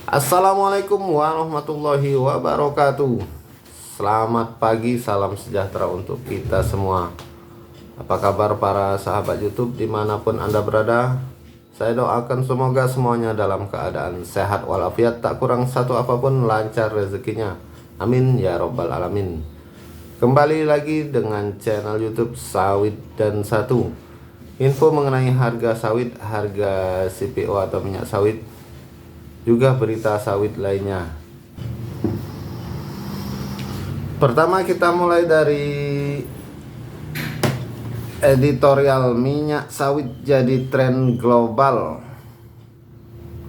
Assalamualaikum warahmatullahi wabarakatuh. Selamat pagi, salam sejahtera untuk kita semua. Apa kabar para sahabat YouTube dimanapun Anda berada? Saya doakan semoga semuanya dalam keadaan sehat walafiat, tak kurang satu apapun, lancar rezekinya. Amin ya robbal alamin. Kembali lagi dengan channel YouTube Sawit dan Satu. Info mengenai harga sawit, harga CPO atau minyak sawit, juga berita sawit lainnya. Pertama kita mulai dari editorial minyak sawit jadi tren global.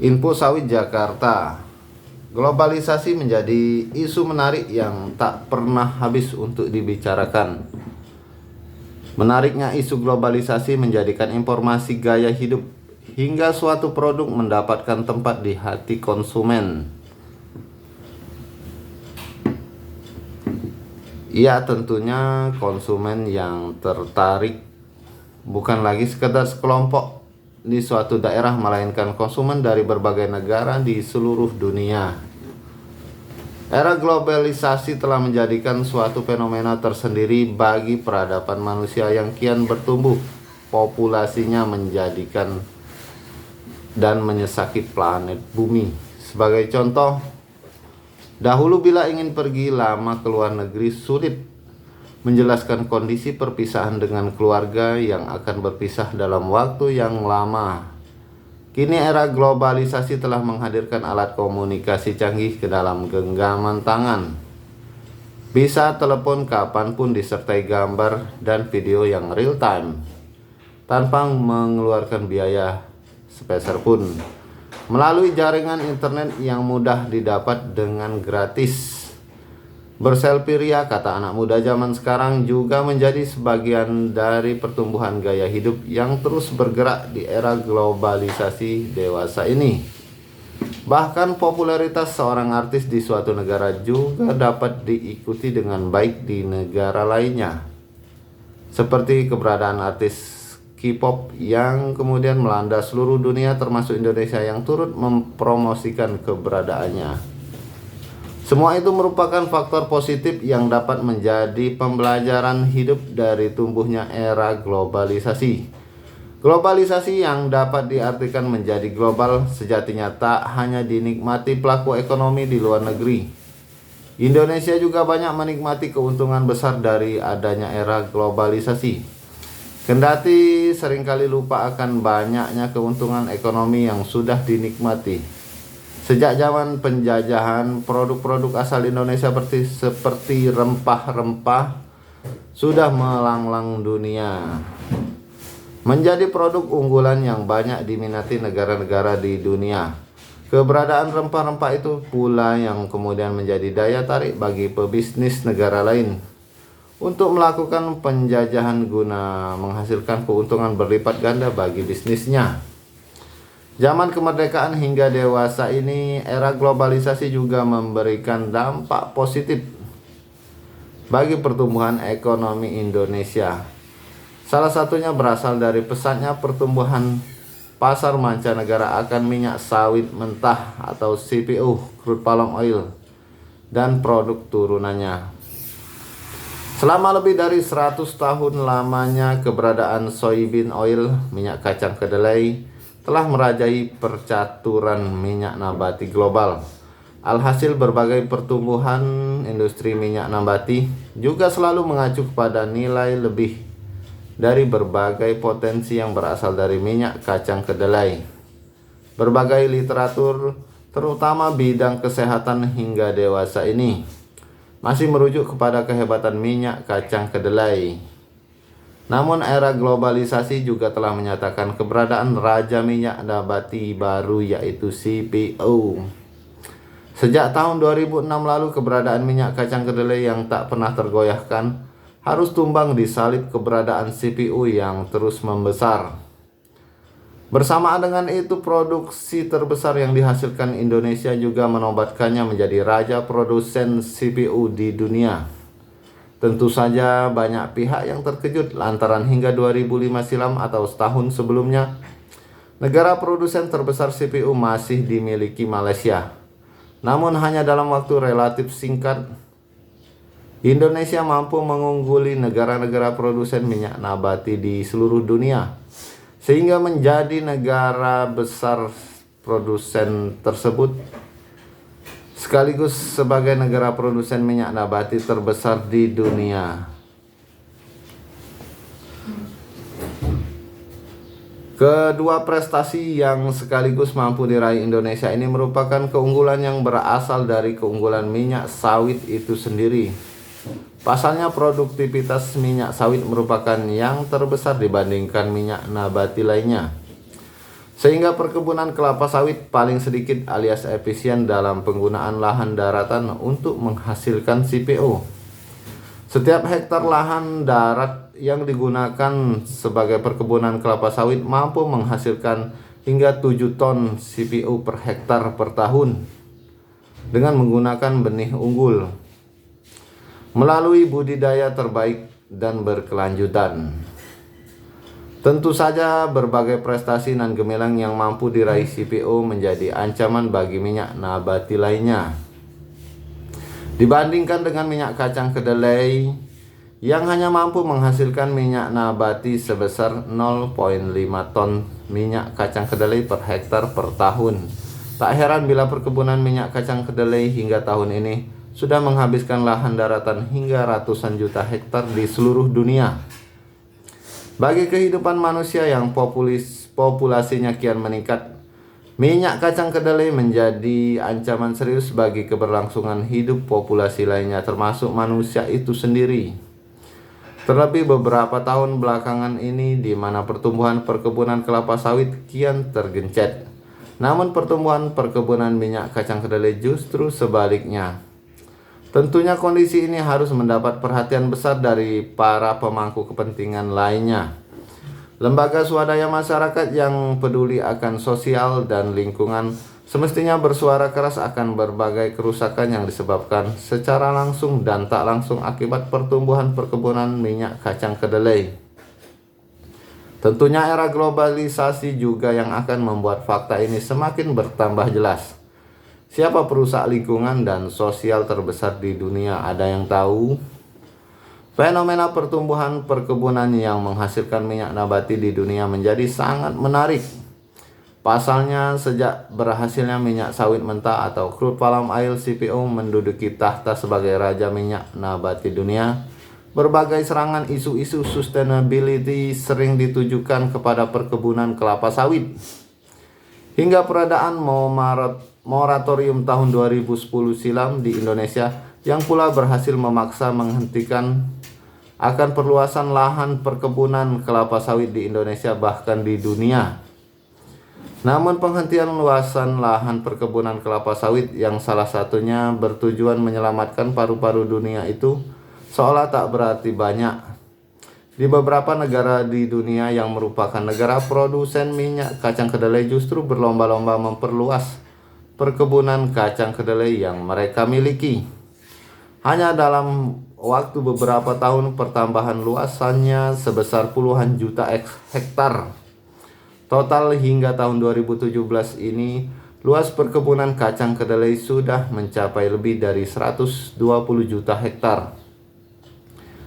Info Sawit Jakarta. Globalisasi menjadi isu menarik yang tak pernah habis untuk dibicarakan. Menariknya isu globalisasi menjadikan informasi gaya hidup hingga suatu produk mendapatkan tempat di hati konsumen. Ya, tentunya konsumen yang tertarik bukan lagi sekedar sekelompok di suatu daerah, melainkan konsumen dari berbagai negara di seluruh dunia. Era globalisasi telah menjadikan suatu fenomena tersendiri bagi peradaban manusia yang kian bertumbuh. Populasinya menjadikan dan menyesaki planet bumi. Sebagai contoh, dahulu bila ingin pergi lama ke luar negeri sulit menjelaskan kondisi perpisahan dengan keluarga yang akan berpisah dalam waktu yang lama. Kini era globalisasi telah menghadirkan alat komunikasi canggih ke dalam genggaman tangan. Bisa telepon kapanpun disertai gambar dan video yang real time tanpa mengeluarkan biaya sepeser pun, melalui jaringan internet yang mudah didapat dengan gratis. Berselfie ria, kata anak muda zaman sekarang, juga menjadi sebagian dari pertumbuhan gaya hidup yang terus bergerak di era globalisasi dewasa ini. Bahkan popularitas seorang artis di suatu negara juga dapat diikuti dengan baik di negara lainnya, seperti keberadaan artis K-pop yang kemudian melanda seluruh dunia termasuk Indonesia yang turut mempromosikan keberadaannya. Semua itu merupakan faktor positif yang dapat menjadi pembelajaran hidup dari tumbuhnya era globalisasi. Globalisasi yang dapat diartikan menjadi global sejatinya tak hanya dinikmati pelaku ekonomi di luar negeri. Indonesia juga banyak menikmati keuntungan besar dari adanya era globalisasi. Kendati seringkali lupa akan banyaknya keuntungan ekonomi yang sudah dinikmati. Sejak zaman penjajahan, produk-produk asal Indonesia seperti rempah-rempah sudah melanglang dunia, menjadi produk unggulan yang banyak diminati negara-negara di dunia. Keberadaan rempah-rempah itu pula yang kemudian menjadi daya tarik bagi pebisnis negara lain untuk melakukan penjajahan guna menghasilkan keuntungan berlipat ganda bagi bisnisnya. Zaman kemerdekaan hingga dewasa ini, era globalisasi juga memberikan dampak positif bagi pertumbuhan ekonomi Indonesia. Salah satunya berasal dari pesatnya pertumbuhan pasar mancanegara akan minyak sawit mentah atau CPO, crude palm oil, dan produk turunannya. Selama lebih dari 100 tahun lamanya keberadaan soybean oil, minyak kacang kedelai, telah merajai percaturan minyak nabati global. Alhasil berbagai pertumbuhan industri minyak nabati juga selalu mengacu pada nilai lebih dari berbagai potensi yang berasal dari minyak kacang kedelai. Berbagai literatur, terutama bidang kesehatan hingga dewasa ini, masih merujuk kepada kehebatan minyak kacang kedelai. Namun era globalisasi juga telah menyatakan keberadaan raja minyak nabati baru, yaitu CPO. Sejak tahun 2006 lalu, keberadaan minyak kacang kedelai yang tak pernah tergoyahkan harus tumbang disalib keberadaan CPO yang terus membesar. Bersamaan dengan itu, produksi terbesar yang dihasilkan Indonesia juga menobatkannya menjadi raja produsen CPO di dunia. Tentu saja banyak pihak yang terkejut lantaran hingga 2005 silam atau setahun sebelumnya, negara produsen terbesar CPO masih dimiliki Malaysia. Namun hanya dalam waktu relatif singkat, Indonesia mampu mengungguli negara-negara produsen minyak nabati di seluruh dunia, sehingga menjadi negara besar produsen tersebut, sekaligus sebagai negara produsen minyak nabati terbesar di dunia. Kedua prestasi yang sekaligus mampu diraih Indonesia ini merupakan keunggulan yang berasal dari keunggulan minyak sawit itu sendiri. Pasalnya produktivitas minyak sawit merupakan yang terbesar dibandingkan minyak nabati lainnya, sehingga perkebunan kelapa sawit paling sedikit alias efisien dalam penggunaan lahan daratan untuk menghasilkan CPO. Setiap hektar lahan darat yang digunakan sebagai perkebunan kelapa sawit mampu menghasilkan hingga 7 ton CPO per hektar per tahun dengan menggunakan benih unggul melalui budidaya terbaik dan berkelanjutan. Tentu saja berbagai prestasi nan gemilang yang mampu diraih CPO menjadi ancaman bagi minyak nabati lainnya. Dibandingkan dengan minyak kacang kedelai yang hanya mampu menghasilkan minyak nabati sebesar 0,5 ton minyak kacang kedelai per hektar per tahun. Tak heran bila perkebunan minyak kacang kedelai hingga tahun ini sudah menghabiskan lahan daratan hingga ratusan juta hektar di seluruh dunia. Bagi kehidupan manusia yang populasinya kian meningkat, minyak kacang kedelai menjadi ancaman serius bagi keberlangsungan hidup populasi lainnya termasuk manusia itu sendiri. Terlebih beberapa tahun belakangan ini di mana pertumbuhan perkebunan kelapa sawit kian tergencet. Namun pertumbuhan perkebunan minyak kacang kedelai justru sebaliknya. Tentunya kondisi ini harus mendapat perhatian besar dari para pemangku kepentingan lainnya. Lembaga swadaya masyarakat yang peduli akan sosial dan lingkungan semestinya bersuara keras akan berbagai kerusakan yang disebabkan secara langsung dan tak langsung akibat pertumbuhan perkebunan minyak kacang kedelai. Tentunya era globalisasi juga yang akan membuat fakta ini semakin bertambah jelas. Siapa perusak lingkungan dan sosial terbesar di dunia? Ada yang tahu? Fenomena pertumbuhan perkebunan yang menghasilkan minyak nabati di dunia menjadi sangat menarik. Pasalnya, sejak berhasilnya minyak sawit mentah atau crude palm oil CPO menduduki tahta sebagai raja minyak nabati dunia, berbagai serangan isu-isu sustainability sering ditujukan kepada perkebunan kelapa sawit. Hingga peradaan moratorium tahun 2010 silam di Indonesia yang pula berhasil memaksa menghentikan akan perluasan lahan perkebunan kelapa sawit di Indonesia bahkan di dunia. Namun penghentian luasan lahan perkebunan kelapa sawit yang salah satunya bertujuan menyelamatkan paru-paru dunia itu seolah tak berarti banyak. Di beberapa negara di dunia yang merupakan negara produsen minyak kacang kedelai justru berlomba-lomba memperluas perkebunan kacang kedelai yang mereka miliki. Hanya dalam waktu beberapa tahun pertambahan luasannya sebesar puluhan juta hektar. Total hingga tahun 2017 ini, luas perkebunan kacang kedelai sudah mencapai lebih dari 120 juta hektar.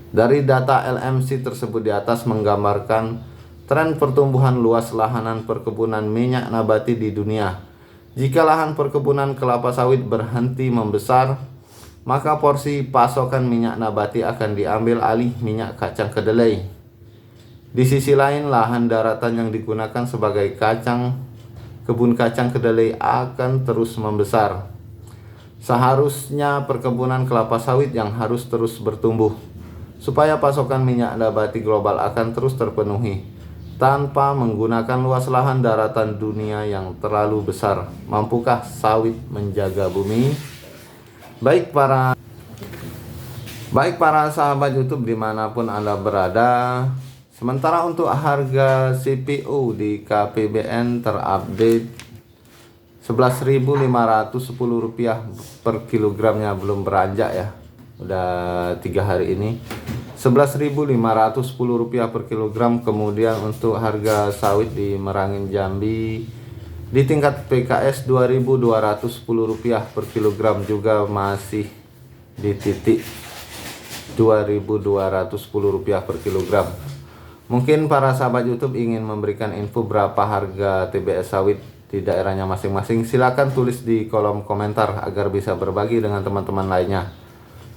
Dari data LMC tersebut di atas menggambarkan tren pertumbuhan luas lahanan perkebunan minyak nabati di dunia. Jika lahan perkebunan kelapa sawit berhenti membesar, maka porsi pasokan minyak nabati akan diambil alih minyak kacang kedelai. Di sisi lain, lahan daratan yang digunakan sebagai kebun kacang kedelai akan terus membesar. Seharusnya perkebunan kelapa sawit yang harus terus bertumbuh, supaya pasokan minyak nabati global akan terus terpenuhi, tanpa menggunakan luas lahan daratan dunia yang terlalu besar. Mampukah sawit menjaga bumi? Baik para sahabat YouTube dimanapun Anda berada, sementara untuk harga CPO di KPBN terupdate Rp11.510 per kilogramnya, belum beranjak ya, udah 3 hari ini Rp11.510 per kilogram. Kemudian untuk harga sawit di Merangin Jambi Di tingkat PKS Rp2.210 per kilogram juga masih di titik Rp2.210 per kilogram. Mungkin para sahabat YouTube ingin memberikan info berapa harga TBS sawit di daerahnya masing-masing. Silakan tulis di kolom komentar agar bisa berbagi dengan teman-teman lainnya.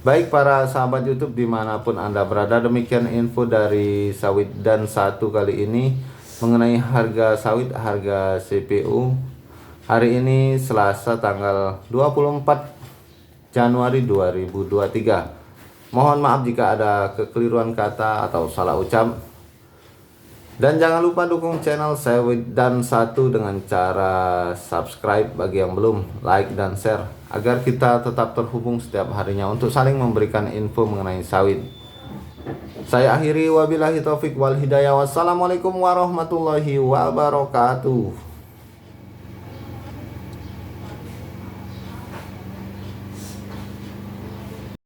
Baik para sahabat YouTube dimanapun Anda berada, demikian info dari Sawit dan Satu kali ini mengenai harga sawit, harga CPO hari ini Selasa tanggal 24 Januari 2023. Mohon maaf jika ada kekeliruan kata atau salah ucap. Dan jangan lupa dukung channel Sawit dan Satu dengan cara subscribe bagi yang belum, like dan share agar kita tetap terhubung setiap harinya untuk saling memberikan info mengenai sawit. Saya akhiri, wabillahi taufik wal hidayah. Wassalamualaikum warahmatullahi wabarakatuh.